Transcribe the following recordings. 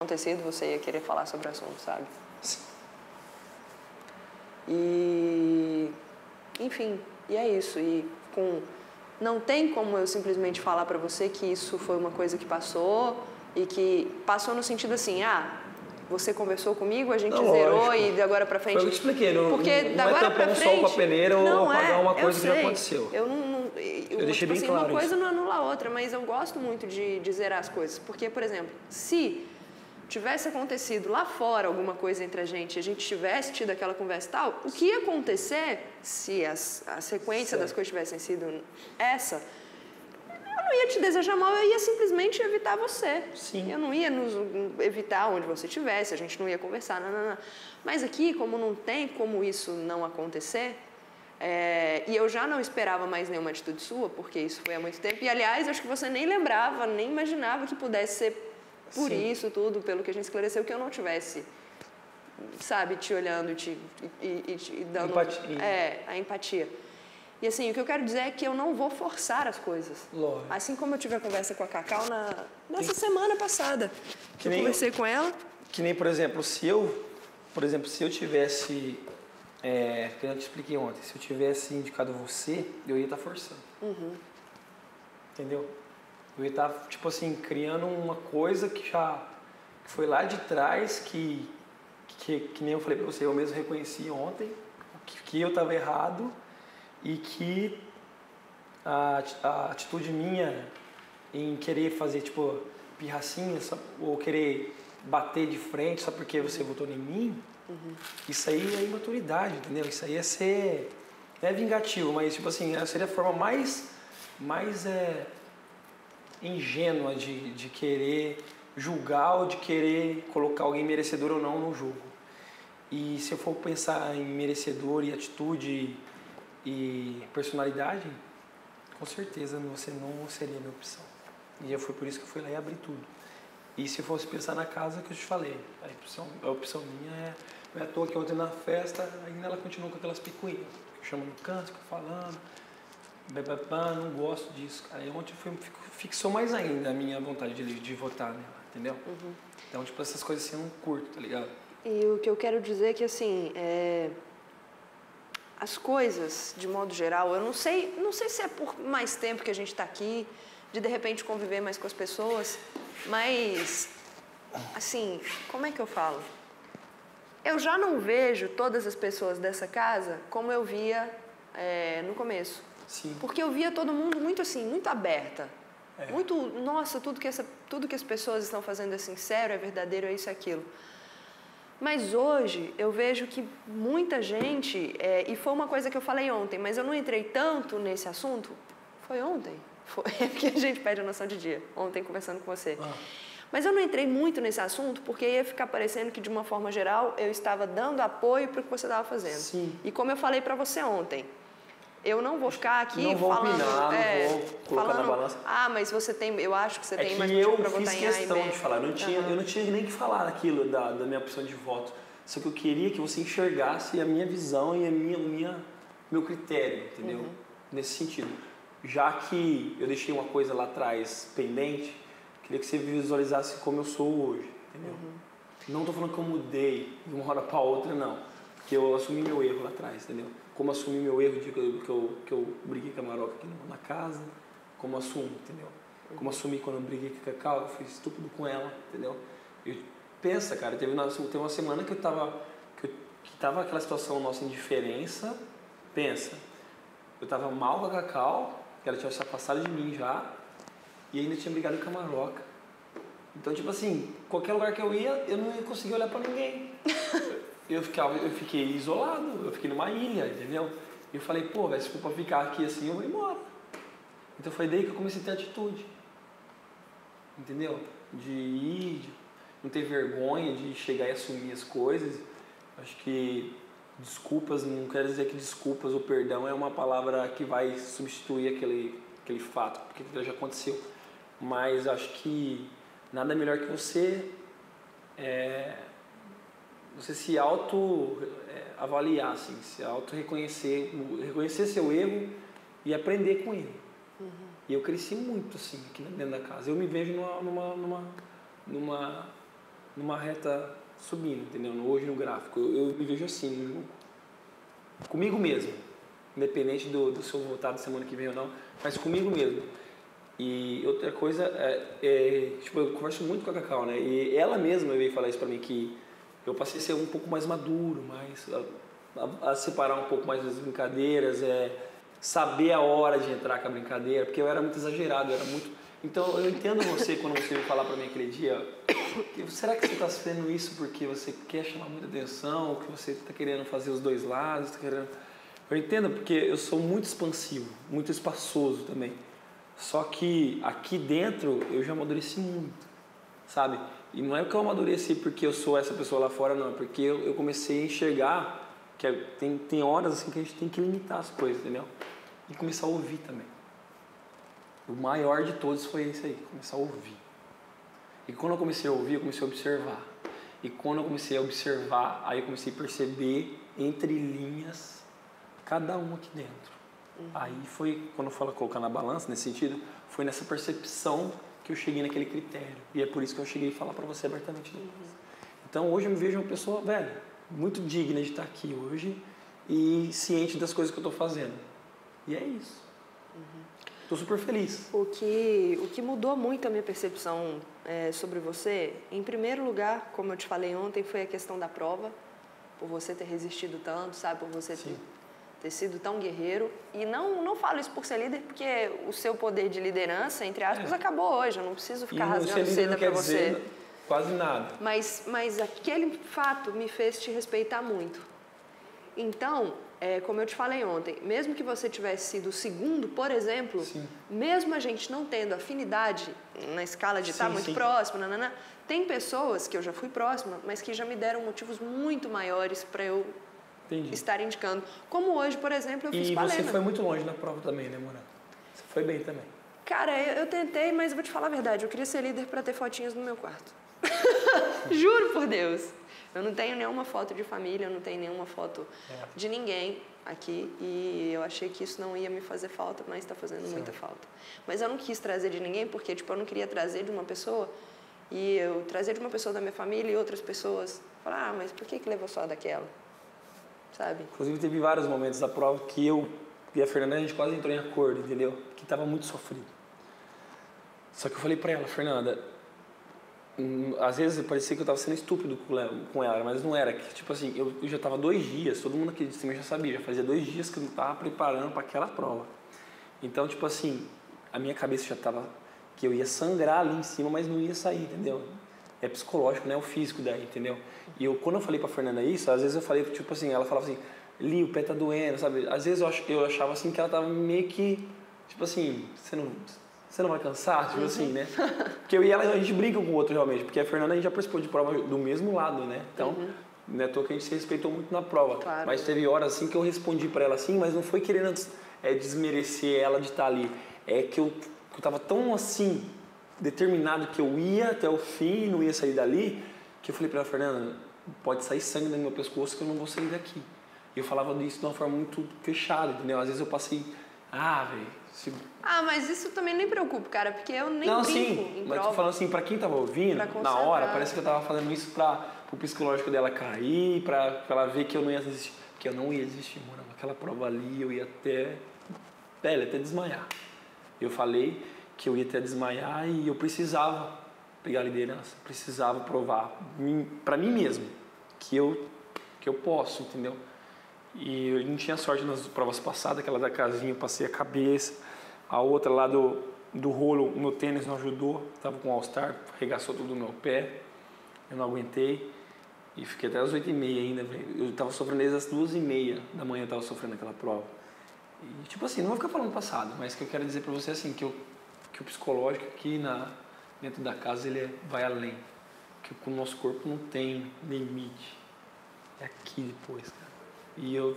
acontecido, você ia querer falar sobre o assunto, sabe? Sim. E... enfim, e é isso. Não tem como eu simplesmente falar pra você que isso foi uma coisa que passou e que passou no sentido assim, você conversou comigo, a gente zerou lógico. e de agora pra frente... Foi o que eu te expliquei, não da é agora tampar pra um frente, sol com a peneira ou apagar uma coisa que já sei. aconteceu. Eu deixei bem assim, claro uma coisa isso. não anula a outra, mas eu gosto muito de zerar as coisas. Porque, por exemplo, se tivesse acontecido lá fora alguma coisa entre a gente tivesse tido aquela conversa e tal, o que ia acontecer se a sequência das coisas tivessem sido essa... eu não ia te desejar mal, eu ia simplesmente evitar você. Sim. Eu não ia evitar onde você estivesse, a gente não ia conversar, não. Mas aqui, como não tem como isso não acontecer, e eu já não esperava mais nenhuma atitude sua, porque isso foi há muito tempo, e aliás, acho que você nem lembrava, nem imaginava que pudesse ser por isso tudo, pelo que a gente esclareceu, que eu não tivesse, sabe, te olhando e te dando... empatia. A empatia. E assim, o que eu quero dizer é que eu não vou forçar as coisas. Lógico. Assim como eu tive a conversa com a Cacau nessa semana passada. Que eu conversei com ela. Que nem, por exemplo, se eu tivesse... que eu te expliquei ontem. Se eu tivesse indicado você, eu ia estar forçando. Uhum. Entendeu? Eu ia estar, tipo assim, criando uma coisa que foi lá de trás, que nem eu falei pra você, eu mesmo reconheci ontem, que eu estava errado e que a atitude minha em querer fazer, tipo, pirracinha ou querer bater de frente só porque você votou em mim, isso aí é imaturidade, entendeu? Isso aí é ser... não é vingativo, mas, tipo assim, seria a forma mais ingênua de querer julgar ou de querer colocar alguém merecedor ou não no jogo. E se eu for pensar em merecedor e atitude e personalidade, com certeza você não seria a minha opção. E foi por isso que eu fui lá e abri tudo. E se eu fosse pensar na casa que eu te falei, a opção minha não é à toa que ontem na festa, ainda ela continuou com aquelas picuinhas. Chama no canto, fica falando, não gosto disso, cara. E ontem fixou mais ainda a minha vontade de votar nela, entendeu? Uhum. Então, tipo, essas coisas assim eu não curto, tá ligado? E o que eu quero dizer é que, assim, as coisas, de modo geral, eu não sei se é por mais tempo que a gente está aqui, de repente conviver mais com as pessoas, mas, assim, como é que eu falo? Eu já não vejo todas as pessoas dessa casa como eu via no começo. Sim. Porque eu via todo mundo muito assim, muito aberta. Muito, nossa, tudo que as pessoas estão fazendo é sincero, é verdadeiro, é isso e aquilo. Mas hoje eu vejo que muita gente, e foi uma coisa que eu falei ontem, mas eu não entrei tanto nesse assunto. Foi ontem? Foi, porque a gente perde a noção de dia. Ontem conversando com você. Mas eu não entrei muito nesse assunto porque ia ficar parecendo que, de uma forma geral, eu estava dando apoio para o que você estava fazendo. Sim. E como eu falei para você ontem, eu não vou ficar aqui não vou falando... opinar, não vou colocar na balança. Mas você tem... Eu acho que você tem mais motivo motivo para votar em A e B. Eu fiz questão de falar. Eu não tinha nem que falar aquilo da minha opção de voto. Só que eu queria que você enxergasse a minha visão e meu critério, entendeu? Nesse sentido. Já que eu deixei uma coisa lá atrás pendente, queria que você visualizasse como eu sou hoje, entendeu? Não estou falando que eu mudei de uma hora para outra, não. Porque eu assumi meu erro lá atrás, entendeu? Como assumi meu erro de que eu briguei com a Maroca aqui na casa, como assumo, entendeu? Como assumi quando eu briguei com a Cacau, eu fiz estúpido com ela, entendeu? Pensa, cara, teve uma semana que tava aquela situação nossa indiferença. Pensa, eu tava mal com a Cacau, que ela tinha se afastado de mim já, e ainda tinha brigado com a Maroca. Então, tipo assim, qualquer lugar que eu ia, eu não ia conseguir olhar pra ninguém. Eu fiquei isolado, eu fiquei numa ilha, entendeu? E eu falei, pô, velho, se for pra ficar aqui assim, eu vou embora. Então foi daí que eu comecei a ter atitude. Entendeu? De ir, de não ter vergonha de chegar e assumir as coisas. Acho que desculpas, não quero dizer que desculpas ou perdão é uma palavra que vai substituir aquele fato, porque aquilo já aconteceu. Mas acho que nada melhor que você se auto-avaliar, assim, se auto-reconhecer, reconhecer seu erro e aprender com ele. E eu cresci muito, assim, aqui dentro da casa. Eu me vejo numa reta subindo, entendeu? Hoje no gráfico. Eu me vejo assim, comigo mesmo. Independente do se eu voltar da semana que vem ou não, mas comigo mesmo. E outra coisa, tipo, eu converso muito com a Cacau, né? E ela mesma veio falar isso pra mim, que eu passei a ser um pouco mais maduro, a separar um pouco mais das brincadeiras, saber a hora de entrar com a brincadeira, porque eu era muito exagerado, eu era muito... Então, eu entendo você quando você veio falar pra mim aquele dia, será que você está fazendo isso porque você quer chamar muita atenção, que você está querendo fazer os dois lados, tá querendo... Eu entendo, porque eu sou muito expansivo, muito espaçoso também. Só que aqui dentro eu já amadureci muito, sabe? E não é que eu amadureci porque eu sou essa pessoa lá fora, não. Porque eu comecei a enxergar que tem horas assim que a gente tem que limitar as coisas, entendeu? E começar a ouvir também. O maior de todos foi esse aí, começar a ouvir. E quando eu comecei a ouvir, eu comecei a observar. E quando eu comecei a observar, aí eu comecei a perceber entre linhas cada um aqui dentro. Aí foi, quando eu falo colocar na balança, nesse sentido, foi nessa percepção que eu cheguei naquele critério. E é por isso que eu cheguei a falar pra você abertamente depois. Então hoje eu me vejo uma pessoa, velho, muito digna de estar aqui hoje e ciente das coisas que eu tô fazendo. E é isso. Tô super feliz. O que mudou muito a minha percepção sobre você, em primeiro lugar, como eu te falei ontem, foi a questão da prova, por você ter resistido tanto, sabe, por você ter sido tão guerreiro. E não falo isso por ser líder, porque o seu poder de liderança, entre aspas, acabou hoje. Eu não preciso ficar rasgando seda para você. Quase nada. Mas aquele fato me fez te respeitar muito. Então, como eu te falei ontem, mesmo que você tivesse sido o segundo, por exemplo, mesmo a gente não tendo afinidade na escala de estar muito próximo, tem pessoas que eu já fui próxima, mas que já me deram motivos muito maiores para eu estar indicando. Como hoje, por exemplo, eu fiz com a Lena. E você foi muito longe na prova também, né, Morana? Você foi bem também. Cara, eu tentei, mas eu vou te falar a verdade, eu queria ser líder para ter fotinhas no meu quarto. Juro por Deus. Eu não tenho nenhuma foto de família, eu não tenho nenhuma foto de ninguém aqui. E eu achei que isso não ia me fazer falta, mas está fazendo muita falta. Mas eu não quis trazer de ninguém, porque tipo, eu não queria trazer de uma pessoa. E eu trazer de uma pessoa da minha família e outras pessoas. Falar, mas por que levou só daquela? Sabe? Inclusive, teve vários momentos da prova que eu e a Fernanda, a gente quase entrou em acordo, entendeu? Que estava muito sofrido. Só que eu falei pra ela, Fernanda, às vezes parecia que eu estava sendo estúpido com ela, mas não era. Que, tipo assim, eu já estava 2 dias, todo mundo aqui de cima já sabia, já fazia 2 dias que eu não estava preparando para aquela prova. Então, tipo assim, a minha cabeça já estava que eu ia sangrar ali em cima, mas não ia sair, entendeu? É psicológico, não é o físico daí, entendeu? E quando eu falei pra Fernanda isso, às vezes eu falei, tipo assim, ela falava assim, Li, o pé tá doendo, sabe? Às vezes eu achava assim que ela tava meio que, tipo assim, você não vai cansar? Tipo assim, né? Porque eu e ela, a gente brinca com o outro realmente, porque a Fernanda a gente já participou de prova do mesmo lado, né? Então, não é à toa que a gente se respeitou muito na prova. Claro. Mas teve horas assim que eu respondi pra ela assim, mas não foi querendo desmerecer ela de estar ali. É que eu tava tão assim, determinado que eu ia até o fim e não ia sair dali, que eu falei pra ela, Fernanda, pode sair sangue no meu pescoço que eu não vou sair daqui. E eu falava disso de uma forma muito fechada, entendeu? Às vezes eu passei, velho... mas isso também nem preocupa, cara, porque eu nem brinco em mas prova. tô falando assim, pra quem tava ouvindo, na hora, parece que eu tava fazendo isso pro psicológico dela cair, pra ela ver que eu não ia desistir. Que eu não ia desistir, mano. Aquela prova ali, eu ia até desmaiar. Eu falei que eu ia até desmaiar e eu precisava pegar a liderança, precisava provar pra mim mesmo que eu posso, entendeu? E eu não tinha sorte nas provas passadas, aquela da casinha eu passei a cabeça, a outra lá do rolo, no tênis não ajudou, tava com o All-Star, arregaçou tudo no meu pé, eu não aguentei e fiquei até às 8h30 ainda, eu tava sofrendo desde as 2h30 da manhã, eu tava sofrendo aquela prova. E tipo assim, não vou ficar falando passado, mas que eu quero dizer pra você assim, que o psicológico aqui dentro da casa ele vai além, que o nosso corpo não tem limite, é aqui depois, cara. E eu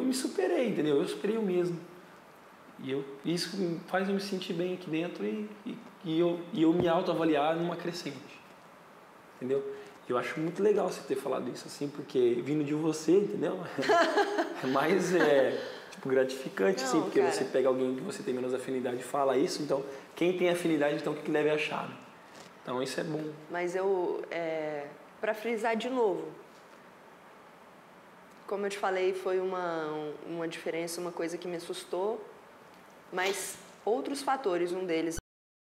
me superei, entendeu? Eu superei eu mesmo. E isso faz eu me sentir bem aqui dentro e eu me autoavaliar numa crescente. Entendeu? Eu acho muito legal você ter falado isso assim, porque vindo de você, entendeu? É mais gratificante, assim, porque cara, você pega alguém que você tem menos afinidade e fala isso, então quem tem afinidade, então o que deve achar? Né? Então isso é bom. Mas para frisar de novo, como eu te falei, foi uma diferença, uma coisa que me assustou, mas outros fatores, um deles